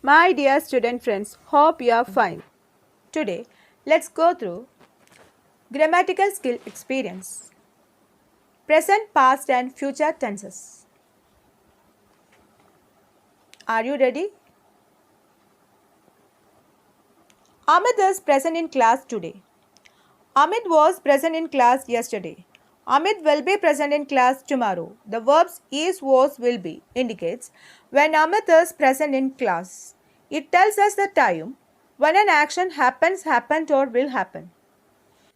My dear student friends, hope you are fine. Today, let's go through grammatical skill experience. Present, past and future tenses. Are you ready? Amit is present in class today. Amit was present in class yesterday. Amit will be present in class tomorrow. The verbs is, was, will be indicates when Amit is present in class. It tells us the time when an action happens, happened or will happen.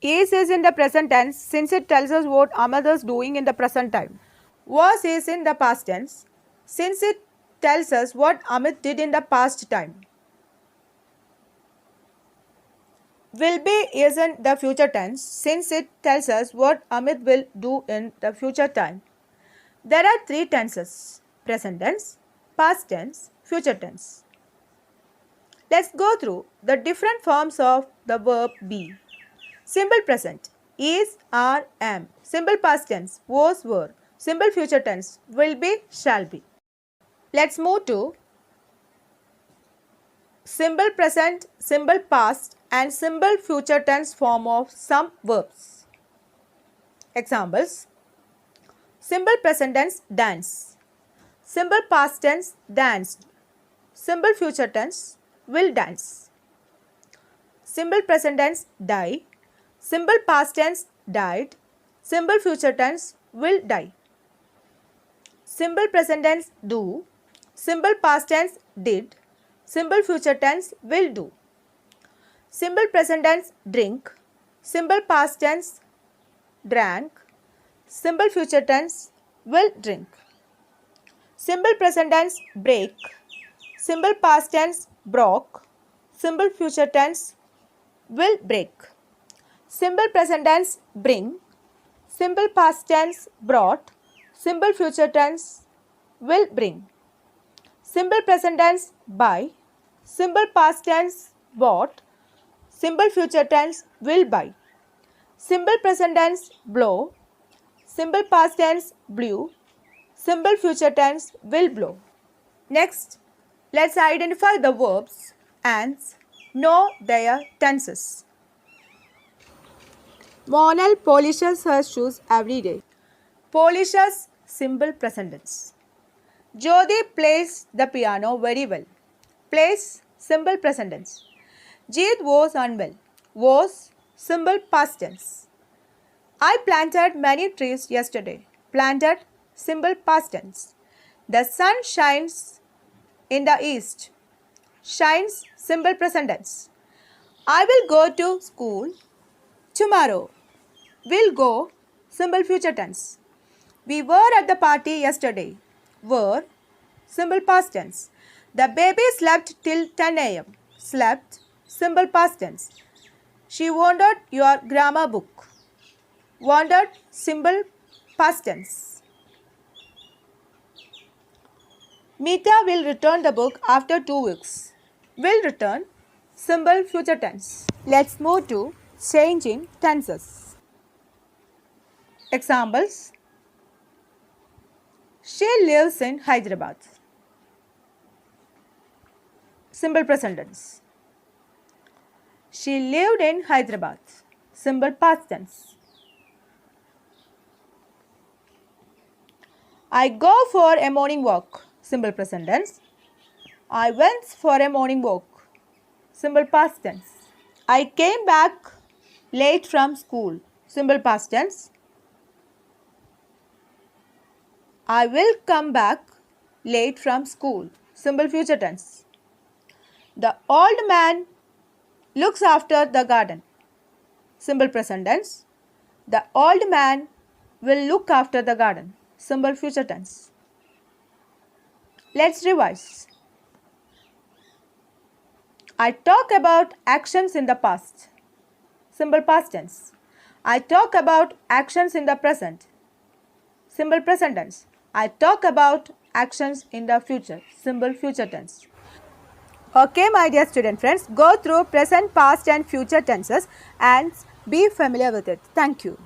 Is in the present tense since it tells us what Amit is doing in the present time. Was is in the past tense since it tells us what Amit did in the past time. Will be is in the future tense since it tells us what Amit will do in the future time. There are three tenses: present tense, past tense, future tense. Let's go through the different forms of the verb be. Simple present is, are, am. Simple past tense was, were. Simple future tense will be, shall be. Let's move to simple present, simple past and simple future tense form of some verbs. Examples: simple present tense dance, simple past tense danced, simple future tense will dance. Simple present tense die, simple past tense died, simple future tense will die. Simple present tense do, simple past tense did, simple future tense will do. Simple present tense drink, simple past tense drank, simple future tense will drink. Simple present tense break, simple past tense broke, simple future tense will break. Simple present tense bring, simple past tense brought, simple future tense will bring. Simple present tense buy, simple past tense bought, simple future tense will buy. Simple present tense blow, simple past tense blew, simple future tense will blow. Next, let's identify the verbs and know their tenses. Monal polishes her shoes every day. Polishes simple present tense. Jyoti plays the piano very well. Plays simple present tense. Jeet was unwell. Was simple past tense. I planted many trees yesterday. Planted simple past tense. The sun shines in the east. Shines simple present tense. I will go to school tomorrow. Will go simple future tense. We were at the party yesterday. Were simple past tense. The baby slept till 10 a.m. Slept simple past tense. She wandered your grammar book. Wandered simple past tense. Meeta will return the book after 2 weeks. Will return simple future tense. Let's move to changing tenses. Examples: she lives in Hyderabad. Simple present tense. She lived in Hyderabad. Simple past tense. I go for a morning walk. Simple present tense. I went for a morning walk. Simple past tense. I came back late from school. Simple past tense. I will come back late from school. Simple future tense. The old man looks after the garden. Simple present tense. The old man will look after the garden. Simple future tense. Let's revise. I talk about actions in the past. Simple past tense. I talk about actions in the present. Simple present tense. I talk about actions in the future. Simple future tense. Okay, my dear student friends, go through present, past and future tenses and be familiar with it. Thank you.